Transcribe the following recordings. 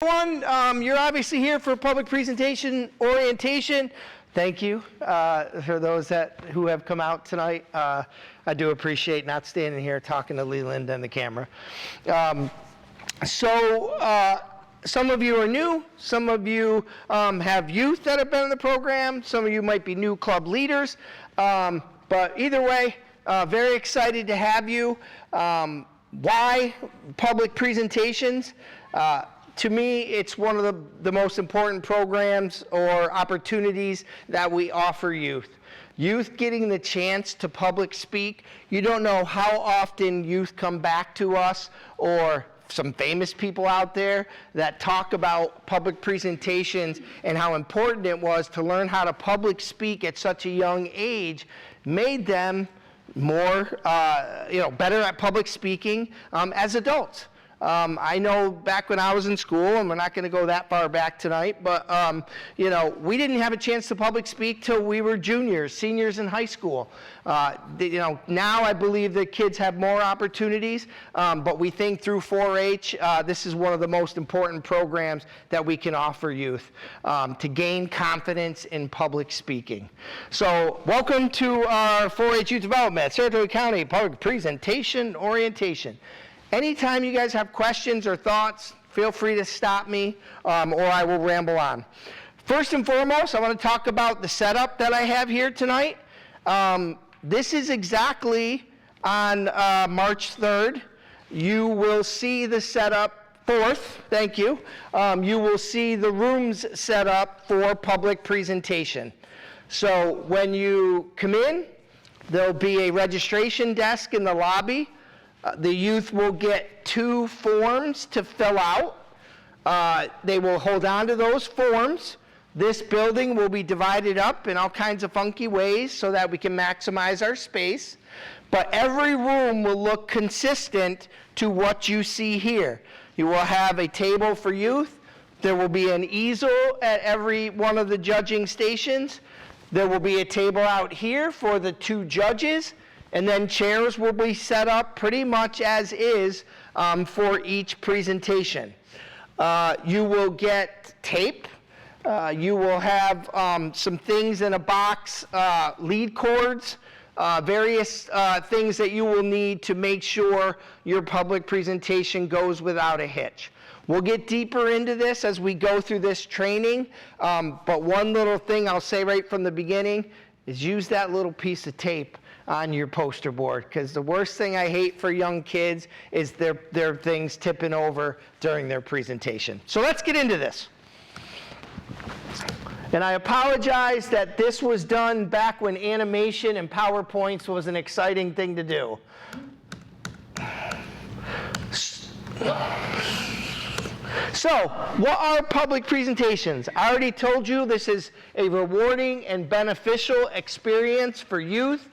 You're obviously here for public presentation orientation. Thank you for those who have come out tonight. I do appreciate not standing here talking to Leland and the camera. Some of you are new. Some of you have youth that have been in the program. Some of you might be new club leaders. But either way, very excited to have you. Why public presentations? To me, it's one of the most important programs or opportunities that we offer youth. Youth getting the chance to public speak. You don't know how often youth come back to us, or some famous people out there that talk about public presentations and how important it was to learn how to public speak at such a young age, made them more, better at public speaking as adults. I know back when I was in school, and we're not going to go that far back tonight, but, we didn't have a chance to public speak till we were juniors, seniors in high school. Now I believe that kids have more opportunities, but we think through 4-H, this is one of the most important programs that we can offer youth to gain confidence in public speaking. So welcome to our 4-H Youth Development at Saratoga County Public Presentation Orientation. Anytime you guys have questions or thoughts, feel free to stop me, or I will ramble on. First and foremost, I want to talk about the setup that I have here tonight. This is exactly on March 3rd. You will see the setup, 4th, thank you. You will see the rooms set up for public presentation. So when you come in, there'll be a registration desk in the lobby. The youth will get 2 forms to fill out. They will hold on to those forms. This building will be divided up in all kinds of funky ways so that we can maximize our space. But every room will look consistent to what you see here. You will have a table for youth. There will be an easel at every one of the judging stations. There will be a table out here for the 2 judges. And then chairs will be set up pretty much as is for each presentation. You will get tape. You will have some things in a box, lead cords, various things that you will need to make sure your public presentation goes without a hitch. We'll get deeper into this as we go through this training, but one little thing I'll say right from the beginning is use that little piece of tape on your poster board, because the worst thing I hate for young kids is their things tipping over during their presentation. So let's get into this. And I apologize that this was done back when animation and PowerPoints was an exciting thing to do. So, what are public presentations? I already told you this is a rewarding and beneficial experience for youth.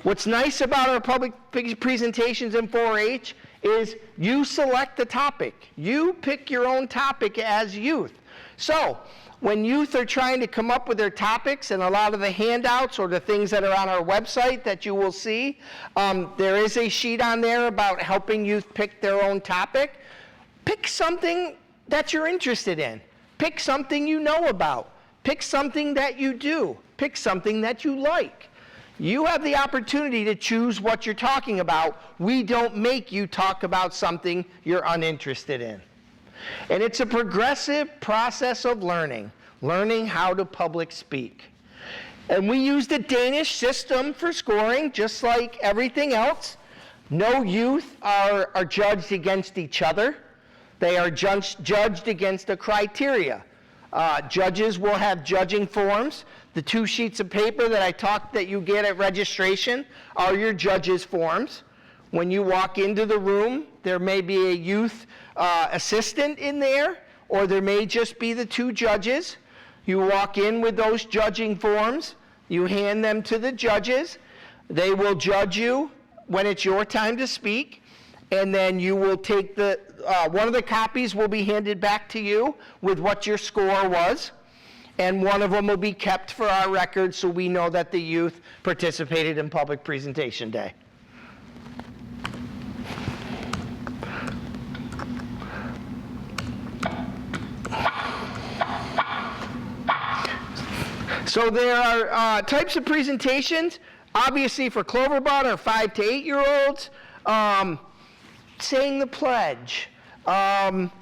What's nice about our public presentations in 4-H is you select the topic. You pick your own topic as youth. So, when youth are trying to come up with their topics, and a lot of the handouts or the things that are on our website that you will see, there is a sheet on there about helping youth pick their own topic. Pick something that you're interested in. Pick something you know about. Pick something that you do. Pick something that you like. You have the opportunity to choose what you're talking about. We don't make you talk about something you're uninterested in. And it's a progressive process of learning how to public speak. And we use the Danish system for scoring, just like everything else. No youth are judged against each other. They are judged against a criteria. Judges will have judging forms. The 2 sheets of paper that you get at registration are your judges' forms. When you walk into the room, there may be a youth assistant in there, or there may just be the 2 judges. You walk in with those judging forms. You hand them to the judges. They will judge you when it's your time to speak, and then you will take one of the copies will be handed back to you with what your score was. And one of them will be kept for our records so we know that the youth participated in Public Presentation Day. So there are types of presentations. Obviously for Cloverbud are 5 to 8 year olds, saying the pledge,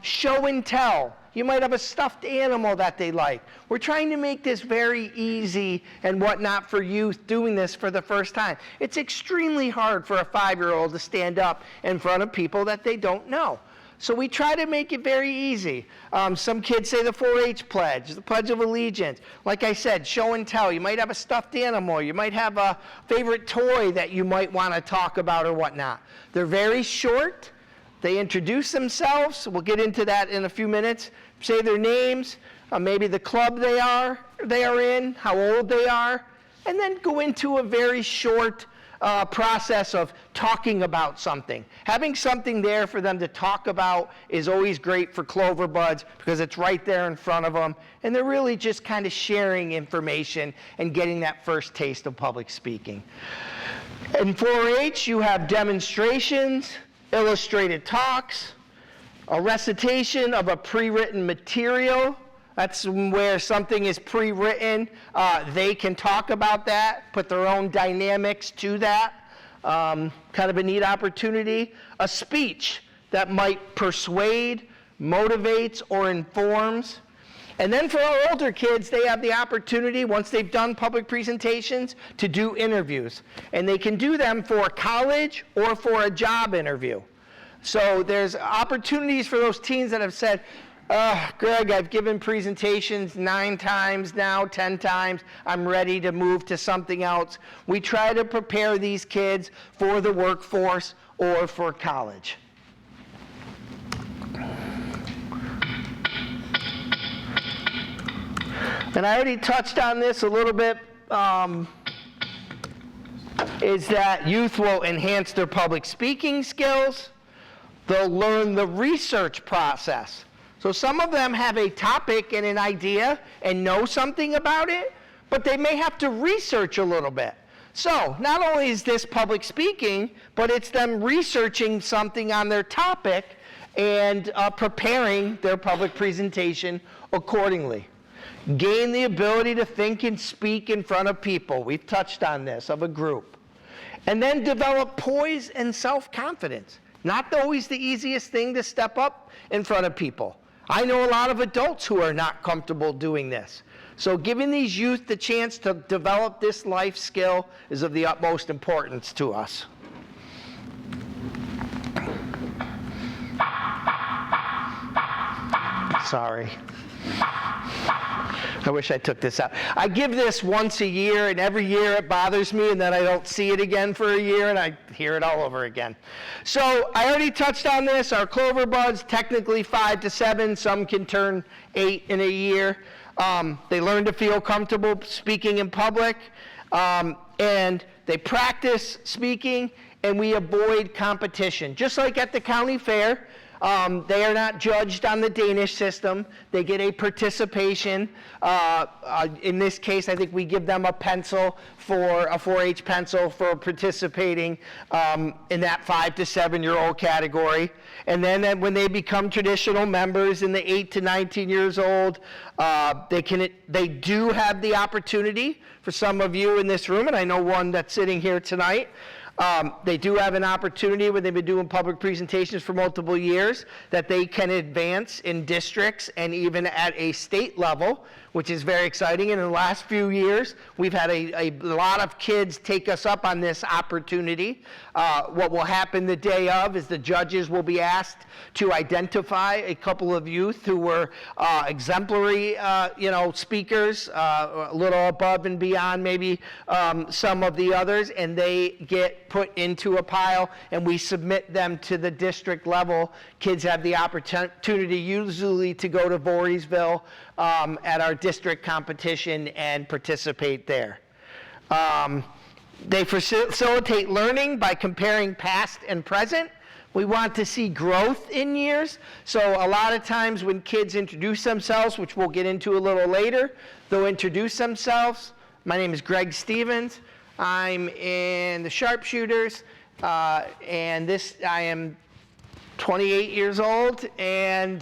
show and tell. You might have a stuffed animal that they like. We're trying to make this very easy and whatnot for youth doing this for the first time. It's extremely hard for a 5-year-old to stand up in front of people that they don't know. So we try to make it very easy. Some kids say the 4-H pledge, the Pledge of Allegiance. Like I said, show and tell. You might have a stuffed animal. You might have a favorite toy that you might want to talk about or whatnot. They're very short. They introduce themselves. We'll get into that in a few minutes. Say their names, maybe the club they are in, how old they are, and then go into a very short process of talking about something. Having something there for them to talk about is always great for Cloverbuds because it's right there in front of them, and they're really just kind of sharing information and getting that first taste of public speaking. In 4-H, you have demonstrations, illustrated talks, a recitation of a pre-written material. That's where something is pre-written. They can talk about that, put their own dynamics to that. Kind of a neat opportunity. A speech that might persuade, motivates, or informs. And then for our older kids, they have the opportunity, once they've done public presentations, to do interviews. And they can do them for college or for a job interview. So there's opportunities for those teens that have said, Greg, I've given presentations 9 times now, 10 times. I'm ready to move to something else. We try to prepare these kids for the workforce or for college. And I already touched on this a little bit, is that youth will enhance their public speaking skills. They'll learn the research process. So some of them have a topic and an idea and know something about it, but they may have to research a little bit. So not only is this public speaking, but it's them researching something on their topic and preparing their public presentation accordingly. Gain the ability to think and speak in front of people. We've touched on this, of a group. And then develop poise and self-confidence. Not always the easiest thing to step up in front of people. I know a lot of adults who are not comfortable doing this. So giving these youth the chance to develop this life skill is of the utmost importance to us. Sorry. I wish I took this out. I give this once a year, and every year it bothers me, and then I don't see it again for a year, and I hear it all over again. So I already touched on this. Our Cloverbuds, technically 5 to 7. Some can turn 8 in a year. They learn to feel comfortable speaking in public, and they practice speaking, and we avoid competition. Just like at the county fair, they are not judged on the Danish system. They get a participation. In this case, I think we give them a pencil, for a 4-H pencil for participating in that 5 to 7-year-old category. And then when they become traditional members in the 8 to 19 years old, they do have the opportunity, for some of you in this room, and I know one that's sitting here tonight, they do have an opportunity when they've been doing public presentations for multiple years that they can advance in districts and even at a state level, which is very exciting. And in the last few years, we've had a lot of kids take us up on this opportunity. What will happen the day of is the judges will be asked to identify a couple of youth who were exemplary speakers, a little above and beyond maybe some of the others, and they get put into a pile, and we submit them to the district level. Kids have the opportunity usually to go to Voorheesville at our district competition and participate there. They facilitate learning by comparing past and present. We want to see growth in years. So a lot of times when kids introduce themselves, which we'll get into a little later, they'll introduce themselves. My name is Greg Stevens. I'm in the Sharpshooters, and I am 28 years old, and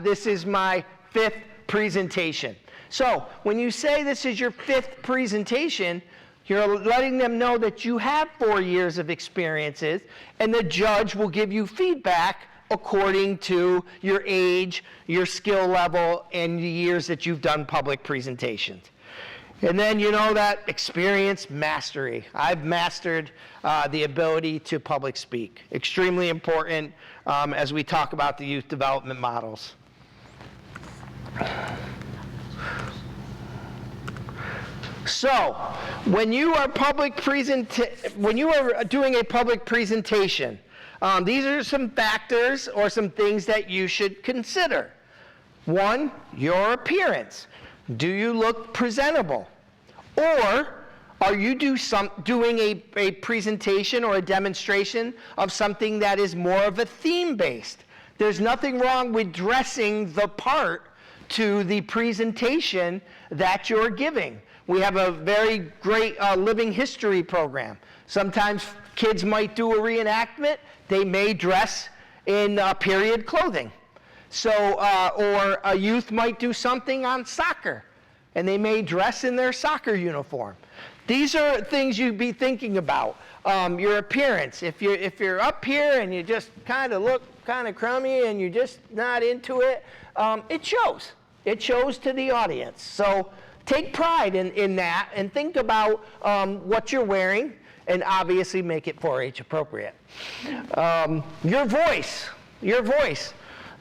this is my 5th presentation. So when you say this is your 5th presentation, you're letting them know that you have 4 years of experiences, and the judge will give you feedback according to your age, your skill level, and the years that you've done public presentations. And then you know that experience mastery. I've mastered the ability to public speak. Extremely important as we talk about the youth development models. So, when you are doing a public presentation, these are some factors or some things that you should consider. 1, your appearance. Do you look presentable? Or are you doing a presentation or a demonstration of something that is more of a theme-based? There's nothing wrong with dressing the part to the presentation that you're giving. We have a very great living history program. Sometimes kids might do a reenactment. They may dress in period clothing. So, or a youth might do something on soccer, and they may dress in their soccer uniform. These are things you'd be thinking about. Your appearance. If you're up here and you just kind of look kind of crummy and you're just not into it, it shows. It shows to the audience. So take pride in that and think about what you're wearing, and obviously make it 4-H appropriate. Your voice.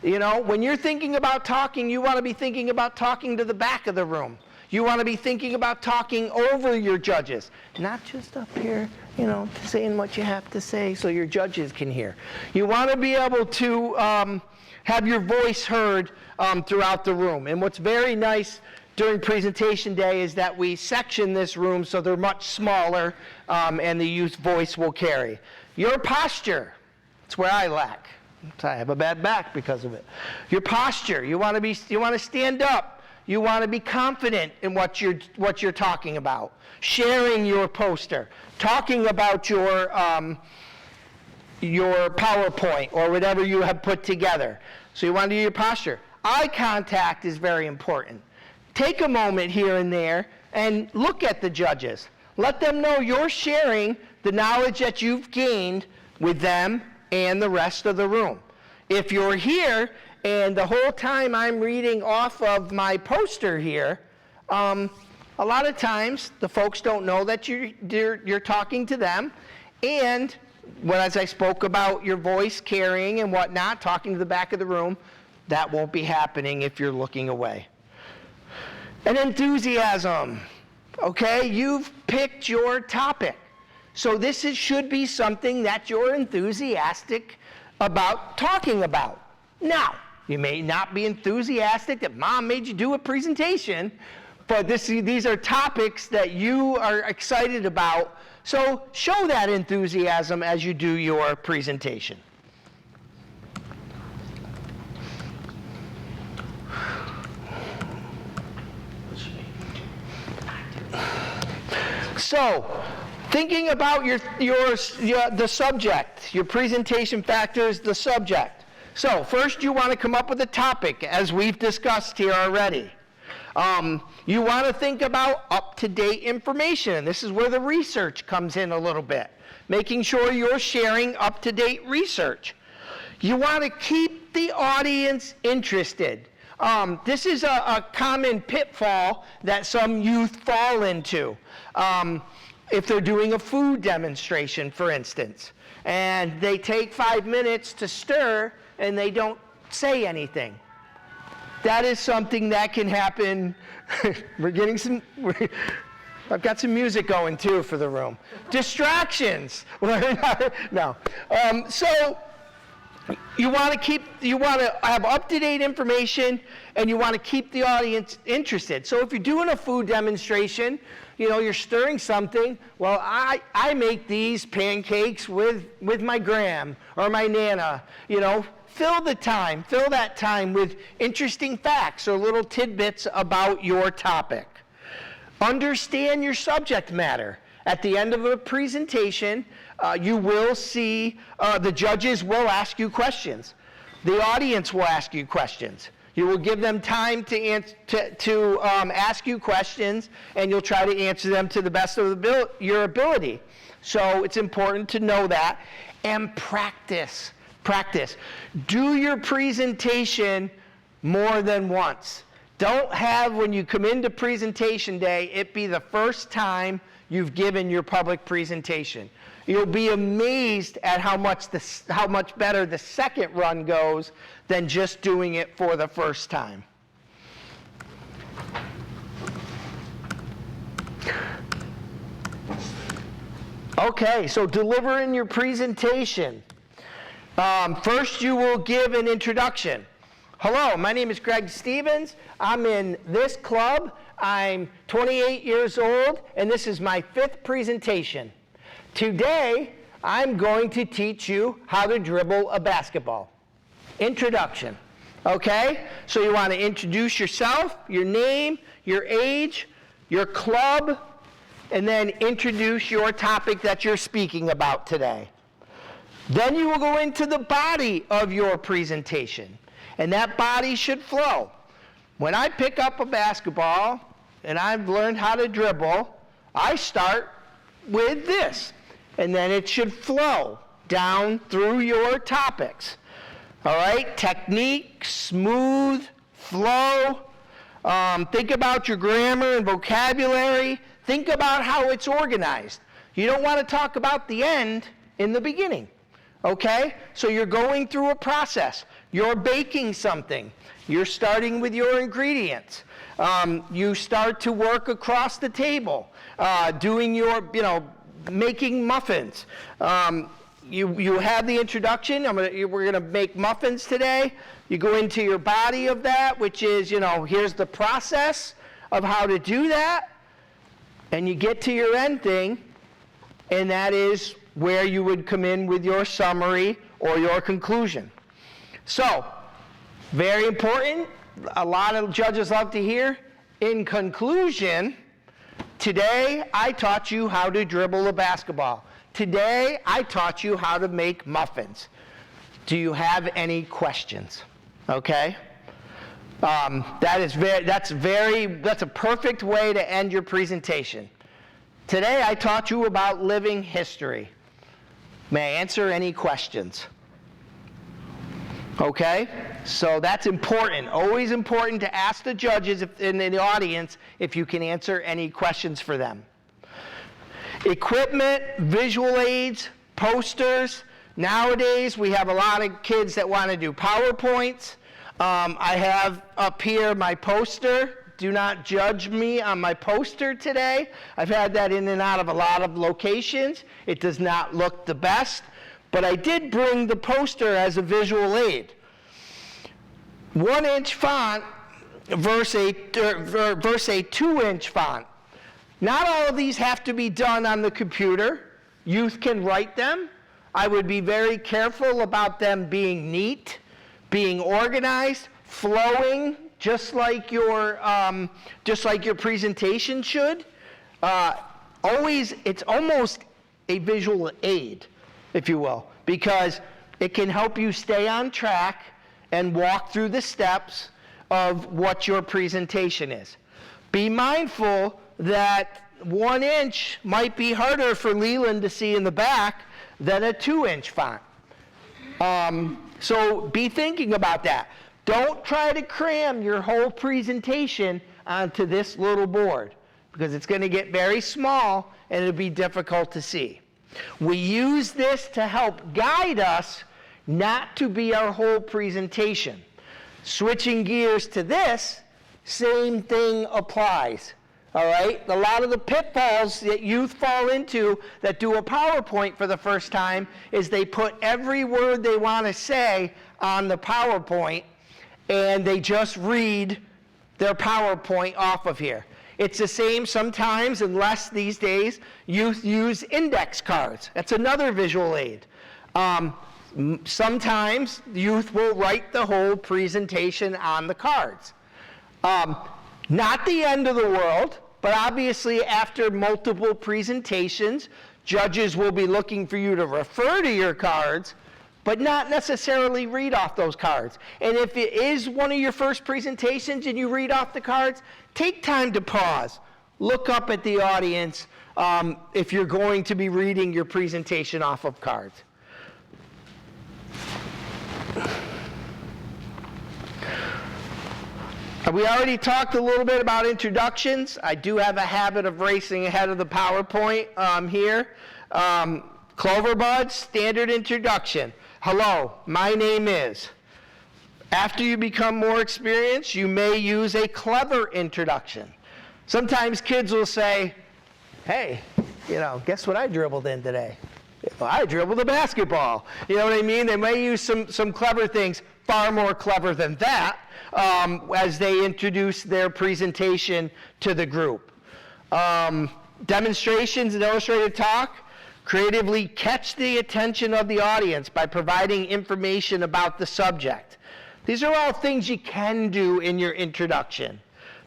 You know, when you're thinking about talking, you want to be thinking about talking to the back of the room. You want to be thinking about talking over your judges, not just up here, you know, saying what you have to say so your judges can hear. You want to be able to have your voice heard throughout the room. And what's very nice during presentation day is that we section this room so they're much smaller and the youth voice will carry. Your posture, that's where I lack. I have a bad back because of it. Your posture, you want to stand up. You want to be confident in what you're talking about. Sharing your poster, talking about your PowerPoint or whatever you have put together. So you want to do your posture. Eye contact is very important. Take a moment here and there and look at the judges. Let them know you're sharing the knowledge that you've gained with them and the rest of the room. If you're here and the whole time I'm reading off of my poster here, a lot of times the folks don't know that you're talking to them. And as I spoke about your voice carrying and whatnot, talking to the back of the room, that won't be happening if you're looking away. And enthusiasm. Okay, you've picked your topic. So this should be something that you're enthusiastic about talking about. Now, you may not be enthusiastic that mom made you do a presentation, but these are topics that you are excited about. So show that enthusiasm as you do your presentation. So, thinking about the subject, your presentation factors, the subject. So first you want to come up with a topic, as we've discussed here already. You want to think about up-to-date information. This is where the research comes in a little bit. Making sure you're sharing up-to-date research. You want to keep the audience interested. This is a common pitfall that some youth fall into. If they're doing a food demonstration, for instance, and they take 5 minutes to stir and they don't say anything. That is something that can happen. I've got some music going too for the room. Distractions. No. So you want to have up-to-date information, and you want to keep the audience interested. So if you're doing a food demonstration, you know, you're stirring something. Well, I make these pancakes with my gram or my nana. You know, fill that time with interesting facts or little tidbits about your topic. Understand your subject matter. At the end of a presentation, you will see the judges will ask you questions. The audience will ask you questions. You will give them time to ask you questions, and you'll try to answer them to the best of your ability. So it's important to know that. And practice. Practice. Do your presentation more than once. Don't have, when you come into presentation day, it be the first time you've given your public presentation. You'll be amazed at how much better the second run goes than just doing it for the first time. Okay, so delivering your presentation. First, you will give an introduction. Hello, my name is Greg Stevens. I'm in this club. I'm 28 years old, and this is my 5th presentation. Today, I'm going to teach you how to dribble a basketball. Introduction. Okay? So you want to introduce yourself, your name, your age, your club, and then introduce your topic that you're speaking about today. Then you will go into the body of your presentation, and that body should flow. When I pick up a basketball and I've learned how to dribble, I start with this, and then it should flow down through your topics. All right? Technique, smooth, flow. Think about your grammar and vocabulary. Think about how it's organized. You don't want to talk about the end in the beginning. Okay? So you're going through a process. You're baking something. You're starting with your ingredients. You start to work across the table, doing your, making muffins. You have the introduction. We're going to make muffins today. You go into your body of that, which is, here's the process of how to do that. And you get to your end thing, and that is where you would come in with your summary or your conclusion. So, very important. A lot of judges love to hear. In conclusion, today I taught you how to dribble a basketball. Today I taught you how to make muffins. Do you have any questions? Okay? That's a perfect way to end your presentation. Today I taught you about living history. May I answer any questions? Okay? So that's important. Always important to ask the judges in the audience if you can answer any questions for them. Equipment, visual aids, posters. Nowadays we have a lot of kids that want to do PowerPoints. I have up here my poster. Do not judge me on my poster today. I've had that in and out of a lot of locations. It does not look the best, but I did bring the poster as a visual aid. 1-inch font versus a 2-inch font. Not all of these have to be done on the computer. Youth can write them. I would be very careful about them being neat, being organized, flowing, just like your presentation should. It's almost a visual aid, if you will, because it can help you stay on track and walk through the steps of what your presentation is. Be mindful that 1 inch might be harder for Leland to see in the back than a 2-inch font. So be thinking about that. Don't try to cram your whole presentation onto this little board, because it's going to get very small and it'll be difficult to see. We use this to help guide us, not to be our whole presentation. Switching gears to this, same thing applies. All right? A lot of the pitfalls that youth fall into that do a PowerPoint for the first time is they put every word they want to say on the PowerPoint, and they just read their PowerPoint off of here. It's the same sometimes, unless these days, youth use index cards. That's another visual aid. Sometimes youth will write the whole presentation on the cards. Not the end of the world, but obviously after multiple presentations, judges will be looking for you to refer to your cards, but not necessarily read off those cards. And if it is one of your first presentations and you read off the cards, take time to pause. Look up at the audience if you're going to be reading your presentation off of cards. We already talked a little bit about introductions. I do have a habit of racing ahead of the PowerPoint here. Cloverbud, standard introduction. Hello, my name is. After you become more experienced, you may use a clever introduction. Sometimes kids will say, hey, guess what I dribbled in today? Well, I dribbled a basketball. You know what I mean? They may use some clever things, far more clever than that, as they introduce their presentation to the group. Demonstrations and illustrated talk creatively catch the attention of the audience by providing information about the subject. These are all things you can do in your introduction.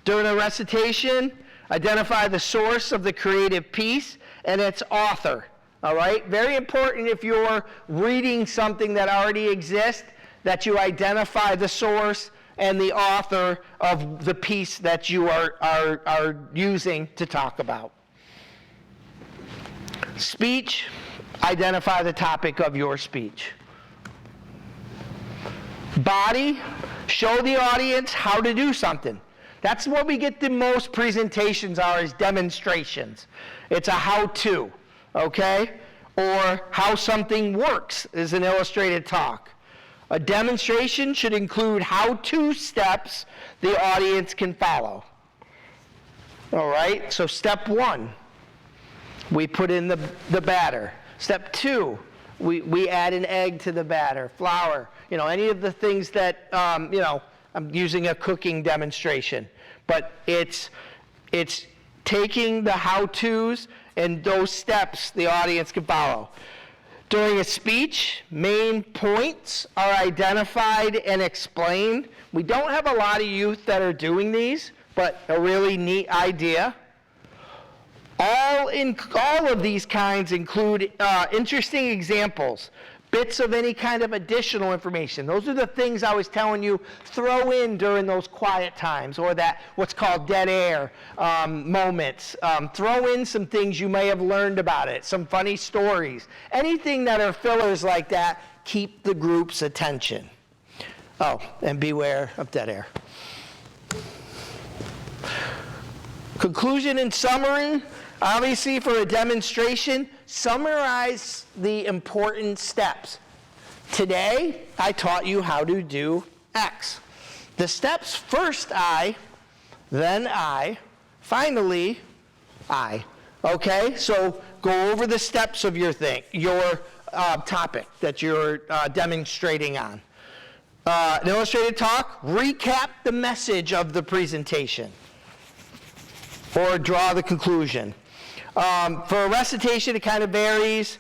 During a recitation, identify the source of the creative piece and its author. All right? Very important if you're reading something that already exists, that you identify the source and the author of the piece that you are using to talk about. Speech, identify the topic of your speech. Body, show the audience how to do something. That's what we get the most presentations are, is demonstrations. It's a how-to, okay? Or how something works is an illustrated talk. A demonstration should include how-to steps the audience can follow. All right, so step 1, we put in the batter. Step 2, we add an egg to the batter, flour, any of the things that, I'm using a cooking demonstration. But it's taking the how-tos and those steps the audience can follow. During a speech, main points are identified and explained. We don't have a lot of youth that are doing these, but a really neat idea. All of these kinds include interesting examples, bits of any kind of additional information. Those are the things I was telling you, throw in during those quiet times, or that what's called dead air moments. Throw in some things you may have learned about it, some funny stories. Anything that are fillers like that, keep the group's attention. Oh, and beware of dead air. Conclusion and summary. Obviously, for a demonstration, summarize the important steps. Today, I taught you how to do X. The steps: first I, then I, finally I. Okay? So go over the steps of your topic that you're demonstrating on. An illustrated talk, recap the message of the presentation or draw the conclusion. For a recitation, it kind of varies.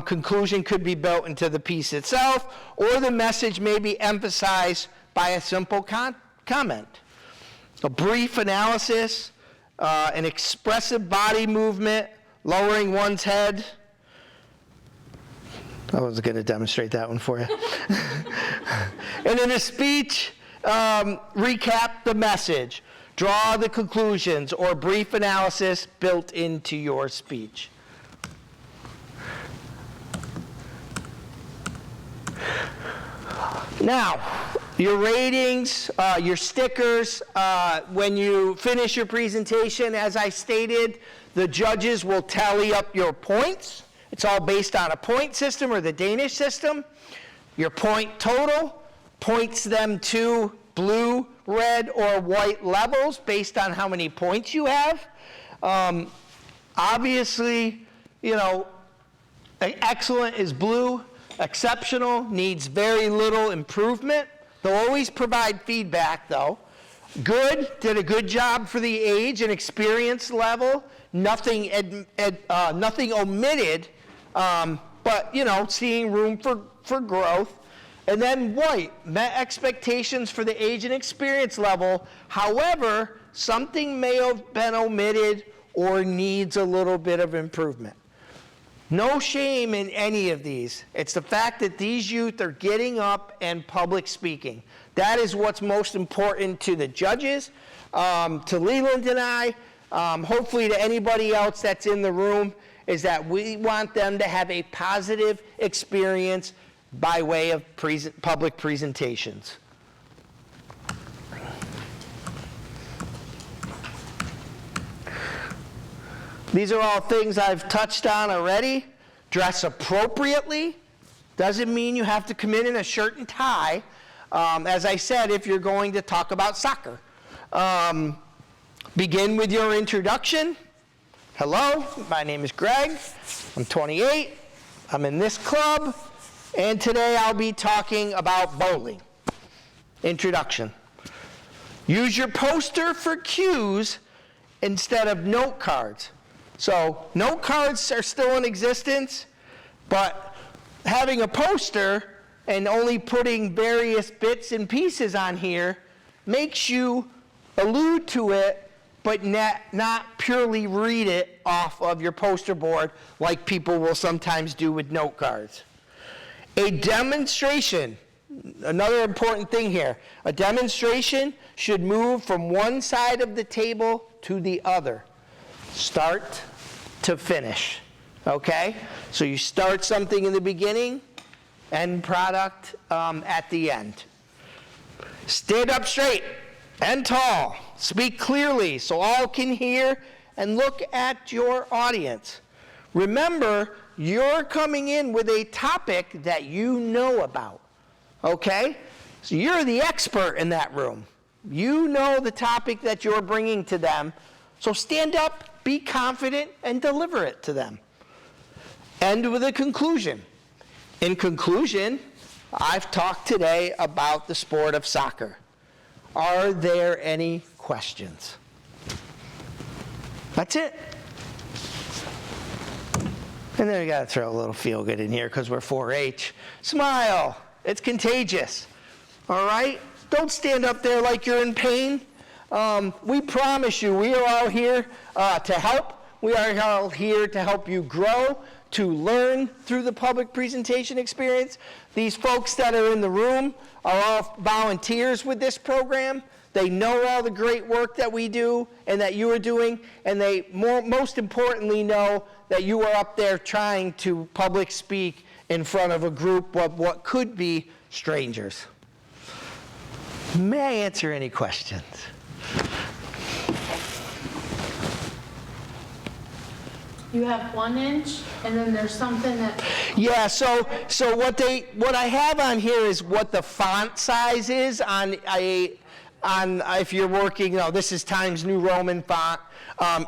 Conclusion could be built into the piece itself, or the message may be emphasized by a simple comment. A brief analysis, an expressive body movement, lowering one's head. I was going to demonstrate that one for you. And in a speech, recap the message. Draw the conclusions or brief analysis built into your speech. Now, your ratings, your stickers, when you finish your presentation, as I stated, the judges will tally up your points. It's all based on a point system or the Danish system. Your point total points them to blue, red, or white levels based on how many points you have. Obviously, excellent is blue. Exceptional needs very little improvement. They'll always provide feedback, though. Good, did a good job for the age and experience level. Nothing omitted, but, seeing room for growth. And then white, met expectations for the age and experience level. However, something may have been omitted or needs a little bit of improvement. No shame in any of these. It's the fact that these youth are getting up and public speaking. That is what's most important to the judges, to Leland and I, hopefully to anybody else that's in the room, is that we want them to have a positive experience by way of public presentations. These are all things I've touched on already. Dress appropriately. Doesn't mean you have to come in a shirt and tie. As I said, if you're going to talk about soccer. Begin with your introduction. Hello, my name is Greg. I'm 28. I'm in this club. And today I'll be talking about bowling. Introduction. Use your poster for cues instead of note cards. So note cards are still in existence, but having a poster and only putting various bits and pieces on here makes you allude to it, but not purely read it off of your poster board like people will sometimes do with note cards. A demonstration, another important thing here, a demonstration should move from one side of the table to the other. Start to finish, okay? So you start something in the beginning, end product at the end. Stand up straight and tall. Speak clearly so all can hear and look at your audience. Remember, you're coming in with a topic that you know about, okay? So you're the expert in that room. You know the topic that you're bringing to them. So stand up, be confident, and deliver it to them. End with a conclusion. In conclusion, I've talked today about the sport of soccer. Are there any questions? That's it. And then we got to throw a little feel good in here because we're 4-H. Smile. It's contagious. All right? Don't stand up there like you're in pain. We promise you, we are all here to help. We are all here to help you grow, to learn through the public presentation experience. These folks that are in the room are all volunteers with this program. They know all the great work that we do and that you are doing, and they most importantly know that you are up there trying to public speak in front of a group of what could be strangers. May I answer any questions? You have 1 inch, and then there's something that... Yeah, so what I have on here is what the font size is on if you're working, this is Times New Roman font.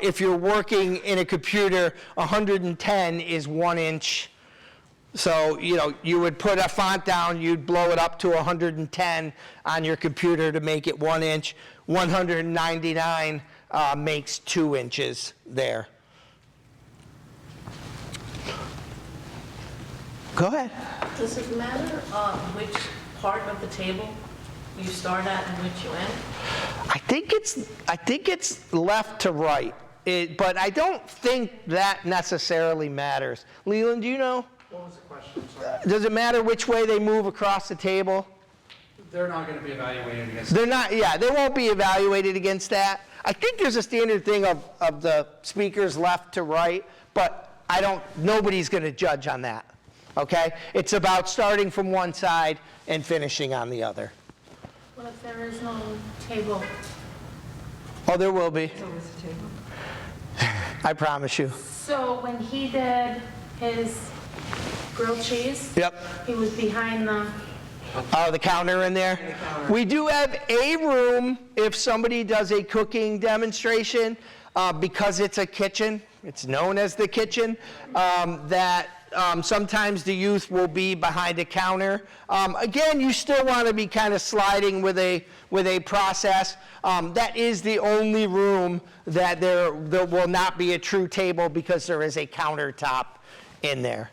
If you're working in a computer, 110 is 1 inch. So, you would put a font down, you'd blow it up to 110 on your computer to make it 1 inch. 199 makes 2 inches there. Go ahead. Does it matter which part of the table you start at and which you end? I think it's left to right, but I don't think that necessarily matters. Leland, do you know? What was the question? Sorry. Does it matter which way they move across the table? They're not going to be evaluated against. They're not. Yeah, they won't be evaluated against that. I think there's a standard thing of the speakers left to right, but nobody's going to judge on that. Okay? It's about starting from one side and finishing on the other. What if there is no table? Oh, there will be. There's always a table. I promise you. So when he did his grilled cheese, Yep. he was behind the... Oh, the counter in there? We do have a room if somebody does a cooking demonstration, because it's a kitchen, it's known as the kitchen, that sometimes the youth will be behind a counter. Again, you still want to be kind of sliding with a process. That is the only room that there will not be a true table because there is a countertop in there.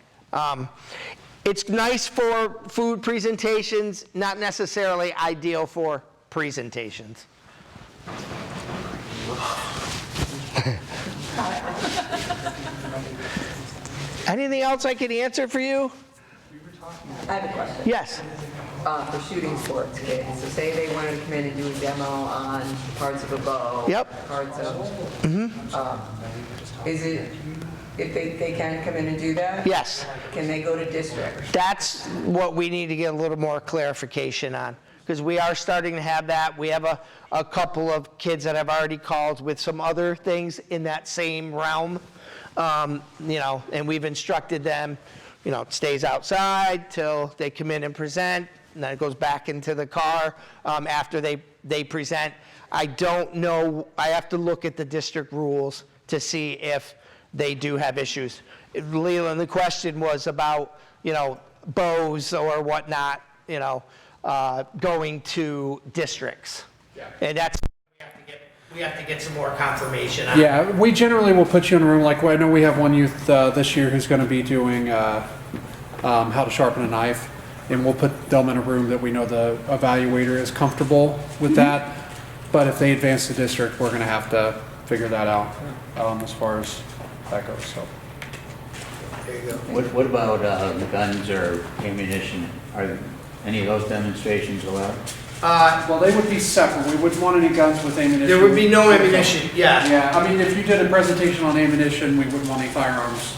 It's nice for food presentations, not necessarily ideal for presentations. Anything else I can answer for you? I have a question. Yes. For shooting sports kids, so say they wanted to come in and do a demo on parts of a bow. Yep. Parts of. Is it, if they can come in and do that? Yes. Can they go to district? That's what we need to get a little more clarification on, because we are starting to have that. We have a couple of kids that have already called with some other things in that same realm, and we've instructed them, it stays outside till they come in and present, and then it goes back into the car after they present. I don't know, I have to look at the district rules to see if they do have issues. Leland, the question was about, bows or whatnot, going to districts. Yeah. And that's, we have to get some more confirmation on. Yeah, we generally will put you in a room, like I know we have one youth this year who's going to be doing how to sharpen a knife, and we'll put them in a room that we know the evaluator is comfortable with that. But if they advance the district, we're going to have to figure that out as far as that goes. So. There you go. What about the guns or ammunition? Are any of those demonstrations allowed? Well, they would be separate. We wouldn't want any guns with ammunition. There would be no ammunition, yeah. Yeah, I mean, if you did a presentation on ammunition, we wouldn't want any firearms,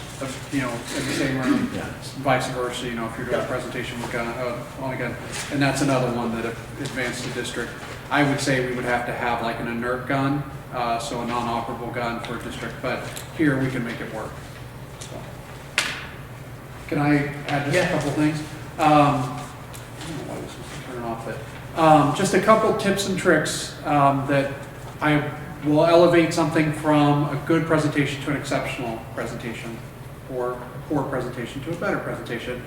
in the same room. Yeah. Vice versa, if you're doing a presentation with gun, on a gun. And that's another one that if advanced to district, I would say we would have to have like an inert gun, so a non-operable gun for a district, but here we can make it work. So. Can I add just a couple things? I don't know why this was turning off, but just a couple tips and tricks that I will elevate something from a good presentation to an exceptional presentation, or a poor presentation to a better presentation.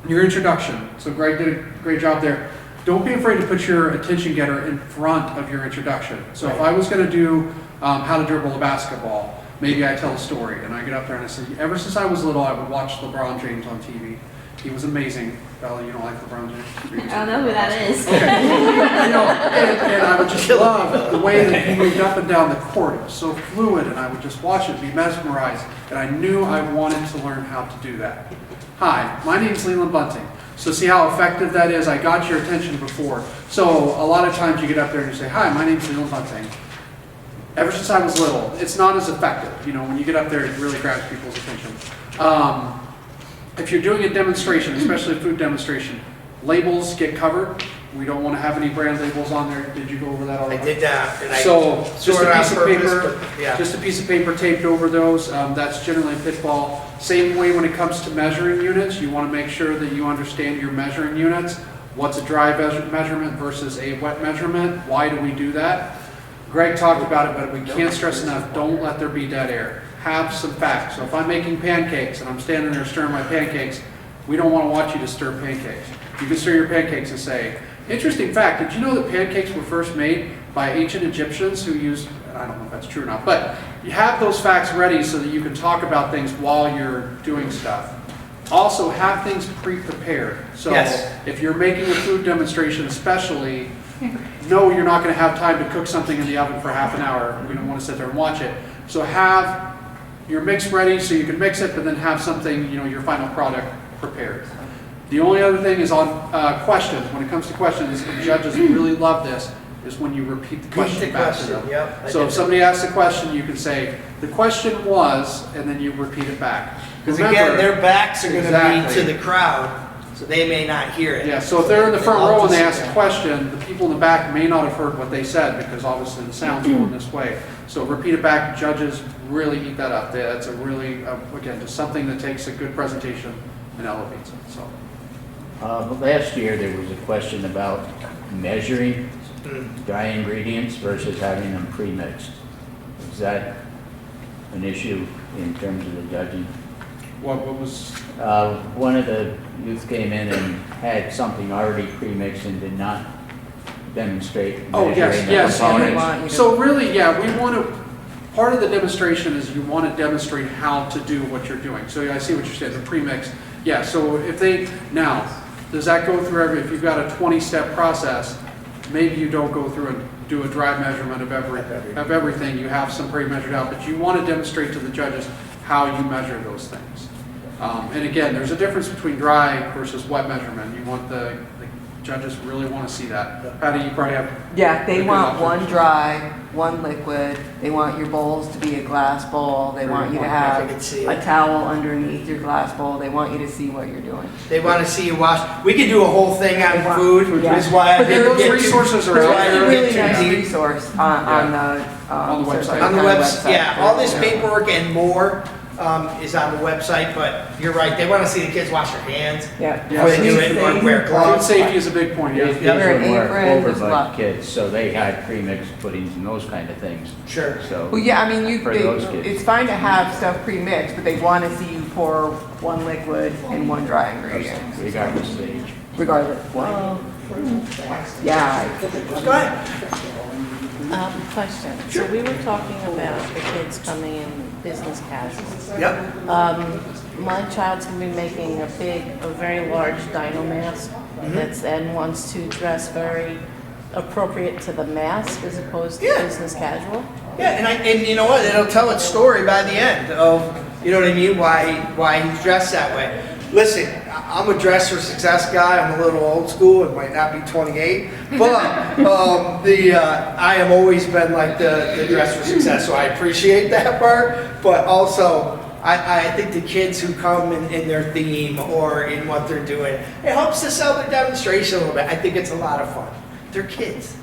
Your introduction. So Greg did a great job there. Don't be afraid to put your attention getter in front of your introduction. So if I was going to do how to dribble a basketball, maybe I tell a story and I get up there and I say, ever since I was little, I would watch LeBron James on TV. He was amazing. Bella, you don't like LeBron James? I don't know who that is. Okay. And I would just love the way that he moved up and down the court. It was so fluid, and I would just watch it, be mesmerized, and I knew I wanted to learn how to do that. Hi, my name is Leland Bunting. So see how effective that is? I got your attention before. So a lot of times you get up there and you say, hi, my name is Leland Bunting. Ever since I was little, it's not as effective. When you get up there, it really grabs people's attention. If you're doing a demonstration, especially a food demonstration, labels get covered. We don't want to have any brand labels on there. Did you go over that already? I did that, and So just a piece of paper, but, yeah. just a piece of paper taped over those. That's generally a pitfall. Same way when it comes to measuring units, you want to make sure that you understand your measuring units. What's a dry measurement versus a wet measurement? Why do we do that? Greg talked about it, but we can't stress enough, don't let there be dead air. Have some facts. So if I'm making pancakes and I'm standing there stirring my pancakes, we don't want to watch you to stir pancakes. You can stir your pancakes and say, interesting fact, did you know that pancakes were first made by ancient Egyptians who used, I don't know if that's true or not, but you have those facts ready so that you can talk about things while you're doing stuff. Also, have things pre-prepared. So Yes. if you're making a food demonstration especially, no, you're not going to have time to cook something in the oven for half an hour. We don't want to sit there and watch it. So have your mix ready so you can mix it, but then have something, your final product prepared. The only other thing is on questions. When it comes to questions, and judges really love this, is when you repeat the question back to them. Yep. So if somebody asks a question, you can say, the question was, and then you repeat it back. Because again, Remember- their backs are going to be Exactly. to the crowd, so they may not hear it. Yeah, so if they're in the front I'll row and they just- ask a question, the people in the back may not have heard what they said because obviously the sound's going this way. So repeat it back, judges really eat that up. That's a really, again, just something that takes a good presentation and elevates it, so. Last year, there was a question about measuring dry ingredients versus having them pre-mixed. Is that an issue in terms of the judging? What was, One of the youth came in and had something already pre-mixed and did not demonstrate oh, measuring the yes. components. So really, yeah, we want to, part of the demonstration is you want to demonstrate how to do what you're doing. So I see what you're saying, the pre-mix. Yeah, so if they, now, does that go through if you've got a 20-step process, maybe you don't go through and do a dry measurement of everything. You have some pre-measured out, but you want to demonstrate to the judges how you measure those things. And again, there's a difference between dry versus wet measurement. You want the judges really want to see that. Patty, you probably have. Yeah, they a good want one observation. dry, one liquid, they want your bowls to be a glass bowl, they want you to have I can see a it. towel underneath your glass bowl, they want you to see what you're doing. They want to see you wash. We could do a whole thing They on want- food, yeah. is why I But didn't those get too- resources are that's out why I It's a didn't really get too nice deep. resource on the. On the website. Sarasota On the County website, yeah, all this Yeah. paperwork and more is on the website, but you're right, they want to see the kids wash their hands. Yeah. Before they do it, or wear Food gloves. safety is a big point, yeah. These Wear an were apron, there's a overbite lot. kids, so they had pre-mixed puddings and those kind of things. Sure. So, Well, yeah, I mean, For those kids. it's fine to have stuff pre-mixed, but they want to see you pour one liquid and one dry ingredient, regardless of age. regardless. Well, yeah, Go ahead. Question. So we were talking about the kids coming in business casual. Yep. My child's gonna be making a very large dino mask that's, and wants to dress very appropriate to the mask as opposed to Yeah. business casual. Yeah, and you know what? It'll tell its story by the end of, you know what I mean, why he's dressed that way. Listen, I'm a dress for success guy. I'm a little old school. It might not be 28, but I have always been like the dress for success. So I appreciate that part, but also I think the kids who come in their theme or in what they're doing, it helps to sell their demonstration a little bit. I think it's a lot of fun. They're kids.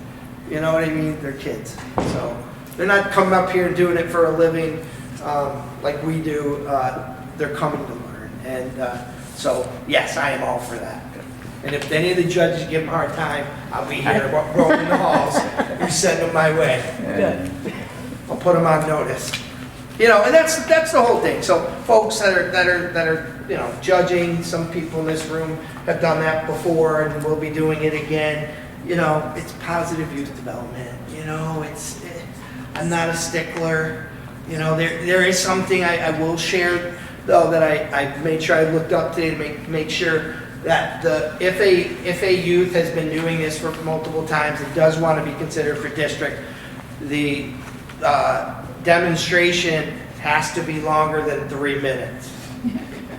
You know what I mean? They're kids. So they're not coming up here and doing it for a living like we do. They're coming to learn. And so, yes, I am all for that. And if any of the judges give them a hard time, I'll be here roaming the halls. You send them my way. good. I'll put them on notice. You know, and that's the whole thing. So folks that are you know, judging, some people in this room have done that before and will be doing it again. You know, it's positive youth development. You know, I'm not a stickler. You know, there is something I will share though that I made sure I looked up today to make sure that if a youth has been doing this for multiple times and does want to be considered for district, the demonstration has to be longer than 3 minutes.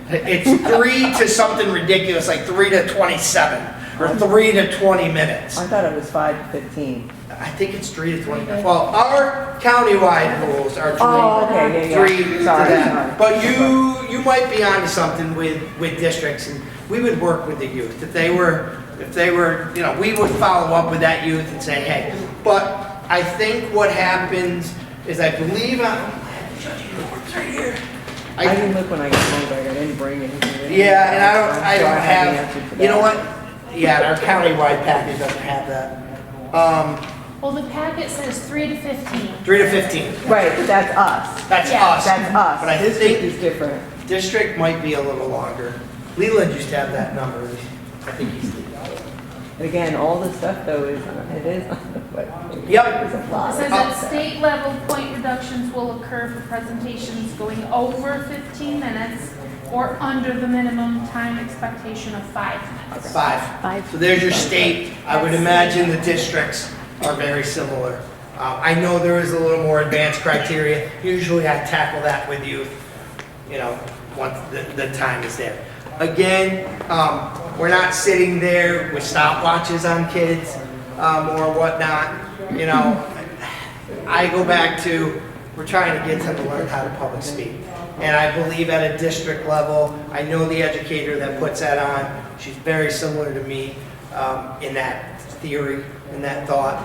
It's 3 to something ridiculous, like 3 to 27 or 3 to 20 minutes. I thought it was 5 to 15. I think it's 3 to 20 minutes. Well, our countywide rules are 3. Oh, okay, yeah. 3 to Sorry, that. sorry. But you might be onto something with districts, and we would work with the youth. If they were, you know, we would follow up with that youth and say, hey. But I think what happens is I believe it's right here. I didn't look when I got home, but I didn't bring anything. Yeah, and I So don't had the answer have, to you know that. what? Yeah, our countywide package doesn't have that. Well, the packet says 3 to 15. 3 to 15. Right, but that's us. That's Yeah. us. That's us. But I District think is different. district might be a little longer. Leland used to have that number. I think he's. And again, all this stuff though is, it is, but Yep. it's a It lot. says that state level point reductions will occur for presentations going over 15 minutes or under the minimum time expectation of 5 minutes. 5. So there's your state. I would imagine the districts are very similar. I know there is a little more advanced criteria. Usually I tackle that with youth, you know, once the time is there. Again, we're not sitting there with stopwatches on kids or whatnot. You know, I go back to, we're trying to get them to learn how to public speak. And I believe at a district level, I know the educator that puts that on. She's very similar to me in that theory, in that thought.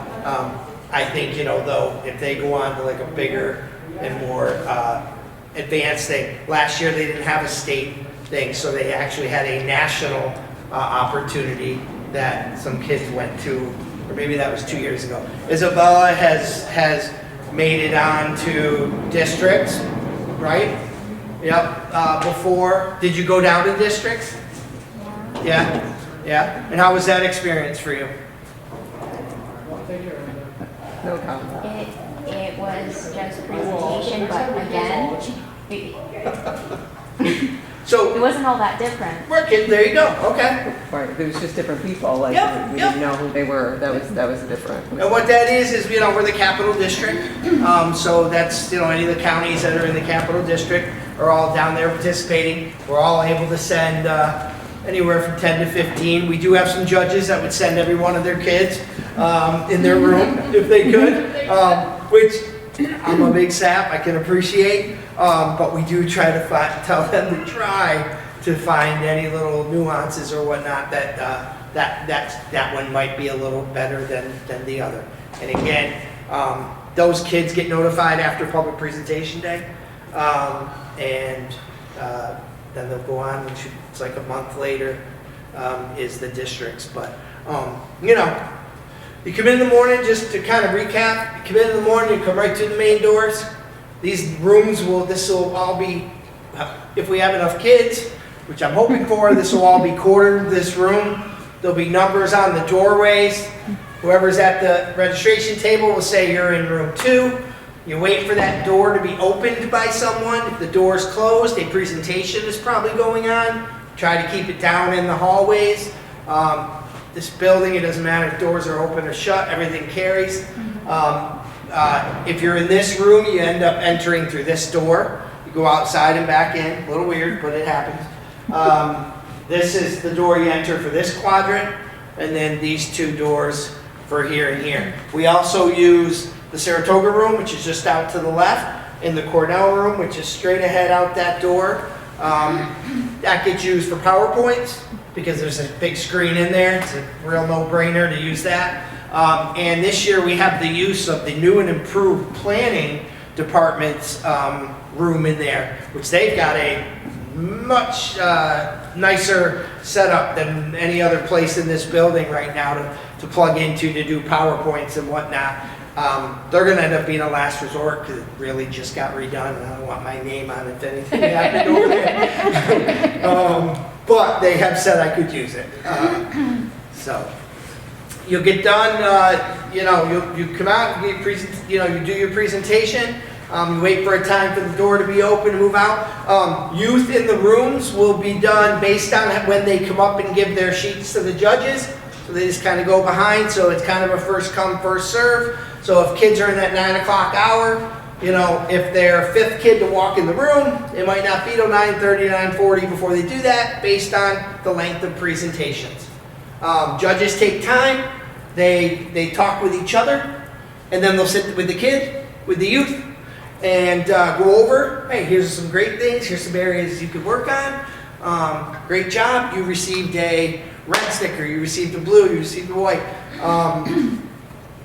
I think, you know, though, if they go on to like a bigger and more advanced thing, last year they didn't have a state thing, so they actually had a national opportunity that some kids went to, or maybe that was 2 years ago. Isabella has made it on to districts, right? Yep, before. Did you go down to districts? Yeah, yeah. And how was that experience for you? No comment. It was just presentation, but again, So, It wasn't all that different. we're kids, there you go, okay. Right, it was just different people, like, Yep, we yep. didn't know who they were, that was different. And what that is, you know, we're the capital district. So that's, you know, any of the counties that are in the capital district are all down there participating. We're all able to send anywhere from 10 to 15. We do have some judges that would send every one of their kids in their room if they could, which I'm a big sap, I can appreciate. But we do try to tell them to try to find any little nuances or whatnot that one might be a little better than the other. And again, those kids get notified after public presentation day, and then they'll go on, which it's like a month later, is the districts. But, you know, you come in the morning, just to kind of recap, you come in the morning, you come right through the main doors. These rooms this will all be, if we have enough kids, which I'm hoping for, this will all be quartered, this room. There'll be numbers on the doorways. Whoever's at the registration table will say you're in room 2. You wait for that door to be opened by someone. If the door's closed, a presentation is probably going on. Try to keep it down in the hallways. This building, it doesn't matter if doors are open or shut, everything carries. If you're in this room, you end up entering through this door. You go outside and back in. A little weird, but it happens. This is the door you enter for this quadrant, and then these 2 doors for here and here. We also use the Saratoga room, which is just out to the left, and the Cornell room, which is straight ahead out that door. That gets used for PowerPoints because there's a big screen in there. It's a real no-brainer to use that. And this year we have the use of the new and improved planning department's room in there, which they've got a much nicer setup than any other place in this building right now to plug into to do PowerPoints and whatnot. They're going to end up being a last resort because it really just got redone, and I don't want my name on it if anything happened over there. But they have said I could use it. So you'll get done, you know, you come out, you do your presentation. You wait for a time for the door to be open and move out. Youth in the rooms will be done based on when they come up and give their sheets to the judges. So they just kind of go behind, so it's kind of a first come, first serve. So if kids are in that 9 o'clock hour, you know, if they're 5th kid to walk in the room, it might not be till 9:30, 9:40 before they do that, based on the length of presentations. Judges take time, they talk with each other, and then they'll sit with the kid, with the youth, and go over, hey, here's some great things, here's some areas you could work on. Great job, you received a red sticker, you received a blue, you received a white.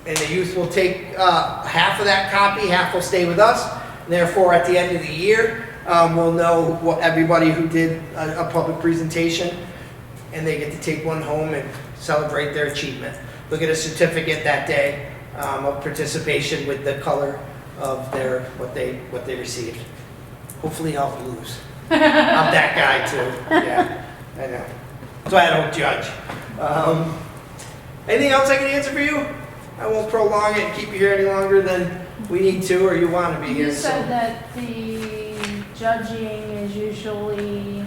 And the youth will take half of that copy, half will stay with us. And therefore, at the end of the year, we'll know what everybody who did a public presentation, and they get to take one home and celebrate their achievement. They'll get a certificate that day of participation with the color of their what they received. Hopefully, I'll lose. I'm that guy too. Yeah, I know. So I don't judge. Anything else I can answer for you? I won't prolong it and keep you here any longer than we need to or you want to be here. You said that the judging is usually,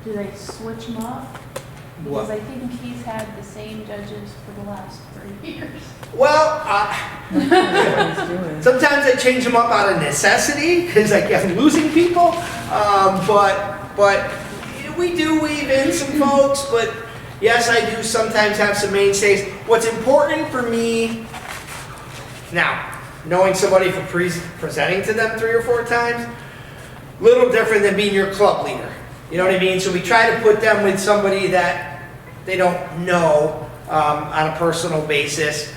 do they switch them up? Because What? I think he's had the same judges for the last 3 years. Well, What he's doing. sometimes I change them up out of necessity because I guess I'm losing people. But we do weave in some folks. But yes, I do sometimes have some mainstays. What's important for me now, knowing somebody for presenting to them 3 or 4 times, little different than being your club leader. You know what I mean? So we try to put them with somebody that they don't know on a personal basis.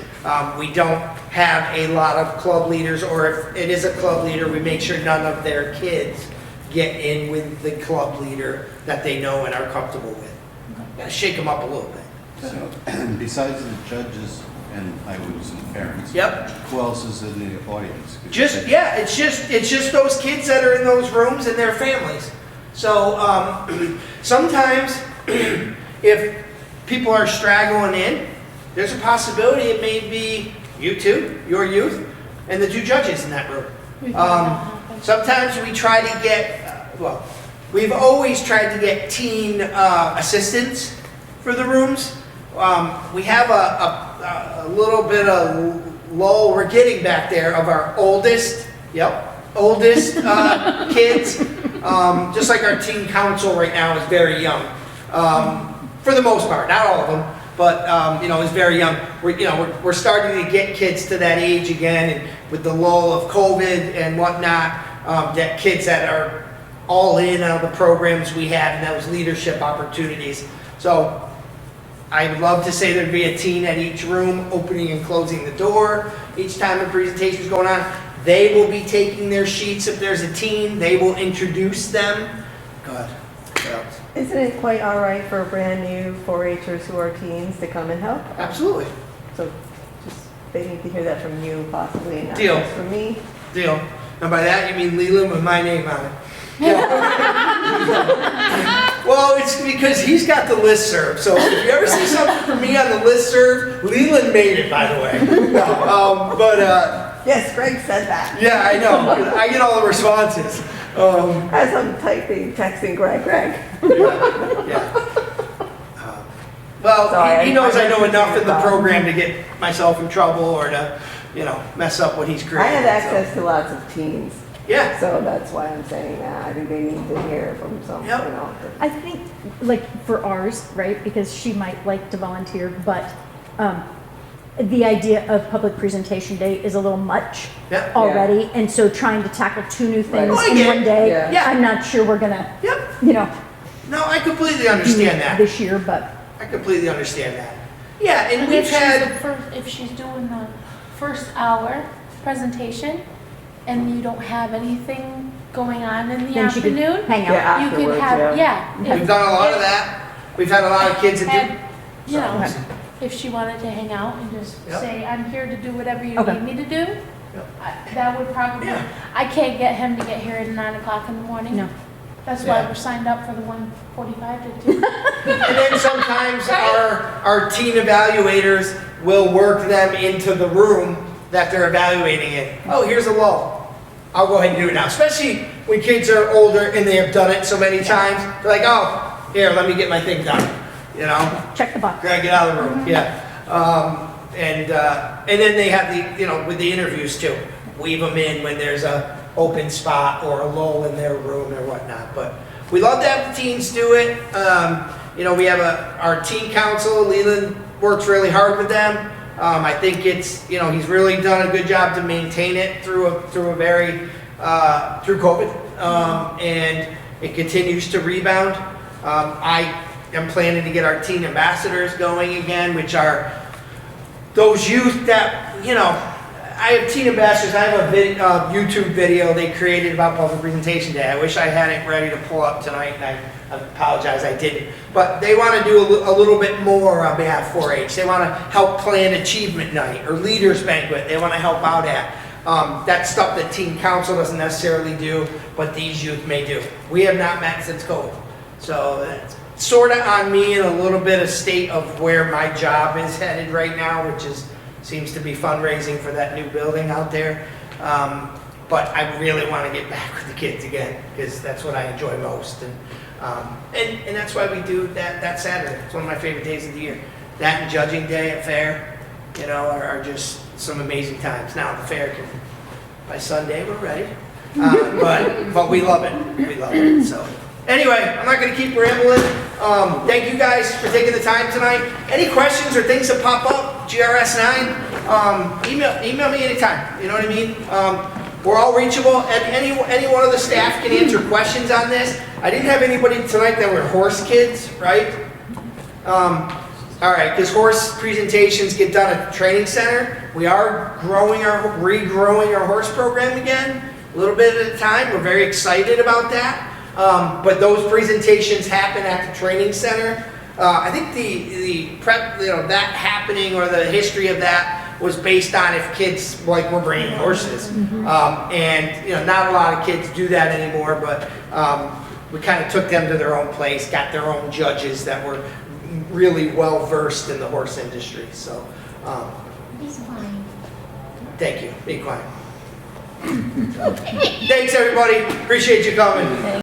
We don't have a lot of club leaders, or if it is a club leader, we make sure none of their kids get in with the club leader that they know and are comfortable with. Gotta shake them up a little bit. So, besides the judges and I would assume parents. Yep. Who else is in the audience? Could you Just say- yeah, it's just those kids that are in those rooms and their families. So sometimes if people are straggling in, there's a possibility it may be you two, your youth, and the 2 judges in that room. Sometimes we try to get well, we've always tried to get teen assistants for the rooms. We have a little bit of lull we're getting back there of our oldest kids. Just like our teen council right now is very young. For the most part, not all of them, but is very young. We're starting to get kids to that age again, and with the lull of COVID and whatnot, that kids that are all in on the programs we have and those leadership opportunities. So I would love to say there'd be a teen at each room, opening and closing the door each time a presentation is going on. They will be taking their sheets. If there's a teen, they will introduce them. Good. Yeah. Isn't it quite all right for brand new 4-Hers who are teens to come and help? Absolutely. So just, they need to hear that from you possibly, not Deal. just from me. Deal. And by that, you mean Leland with my name on it. Well, it's because he's got the listserv. So if you ever see something from me on the listserv, Leland made it, by the way. Yes, Greg said that. Yeah, I know. I get all the responses. As I'm texting Greg. Yeah. Well, Sorry, he knows I know I enough in the appreciate that. program to get myself in trouble or to, mess up what he's I created. have so. access to lots of teens, Yeah. so that's why I'm saying that. I think they need to hear from some, Yep. I think, like, for ours, right, because she might like to volunteer, but the idea of public presentation day is a little much Yeah. already, and so trying to tackle 2 new things Oh, I in get one it. day, Yeah. Yeah. I'm not sure we're gonna, Yep. No, I completely do understand that. this year, but I completely understand that. Yeah, and And we've if she's had. if she's doing the first hour presentation and you don't have anything going on in the then she could afternoon, hang out. Yeah. you could Afterwards, have, yeah. yeah. We've done a lot of that. We've had a lot of kids that Had, do. you know, if she wanted to hang out and just Yep. say, I'm here to do whatever you Okay. need me to do, that would probably, Yeah. I can't get him to get here at 9 o'clock in the morning. No. That's why Yeah. we're signed up for the 1:45 to 2. And then sometimes our teen evaluators will work them into the room that they're evaluating in. Oh, here's a lull. I'll go ahead and do it now. Especially when kids are older and they have done it so many times. They're like, oh, here, let me get my thing done. Check the box. Greg, get out of the room. Yeah. And then they have with the interviews too. Weave them in when there's a open spot or a lull in their room or whatnot. But we love to have the teens do it. We have our teen council. Leland works really hard with them. I think he's really done a good job to maintain it through COVID, and it continues to rebound. I am planning to get our teen ambassadors going again, which are those youth that, I have teen ambassadors. I have a YouTube video they created about public presentation day. I wish I had it ready to pull up tonight, and I apologize I didn't. But they want to do a little bit more on behalf of 4-H. They want to help plan achievement night or leaders banquet. They want to help out at. That's stuff that teen council doesn't necessarily do, but these youth may do. We have not met since COVID. So that's sort of on me and a little bit of state of where my job is headed right now, which seems to be fundraising for that new building out there. But I really want to get back with the kids again, because that's what I enjoy most. And that's why we do that Saturday. It's one of my favorite days of the year. That and judging day at fair, are just some amazing times. Now the fair can, by Sunday we're ready. But we love it. We love it. So anyway, I'm not going to keep rambling. Thank you guys for taking the time tonight. Any questions or things that pop up, GRS9, email me anytime. You know what I mean? We're all reachable, and any one of the staff can answer questions on this. I didn't have anybody tonight that were horse kids, right? All right, because horse presentations get done at the training center. We are regrowing our horse program again, a little bit at a time. We're very excited about that. But those presentations happen at the training center. I think the prep, that happening or the history of that was based on if kids were bringing horses. And not a lot of kids do that anymore, but we kind of took them to their own place, got their own judges that were really well versed in the horse industry. So thank you. Be quiet. Thanks everybody. Appreciate you coming.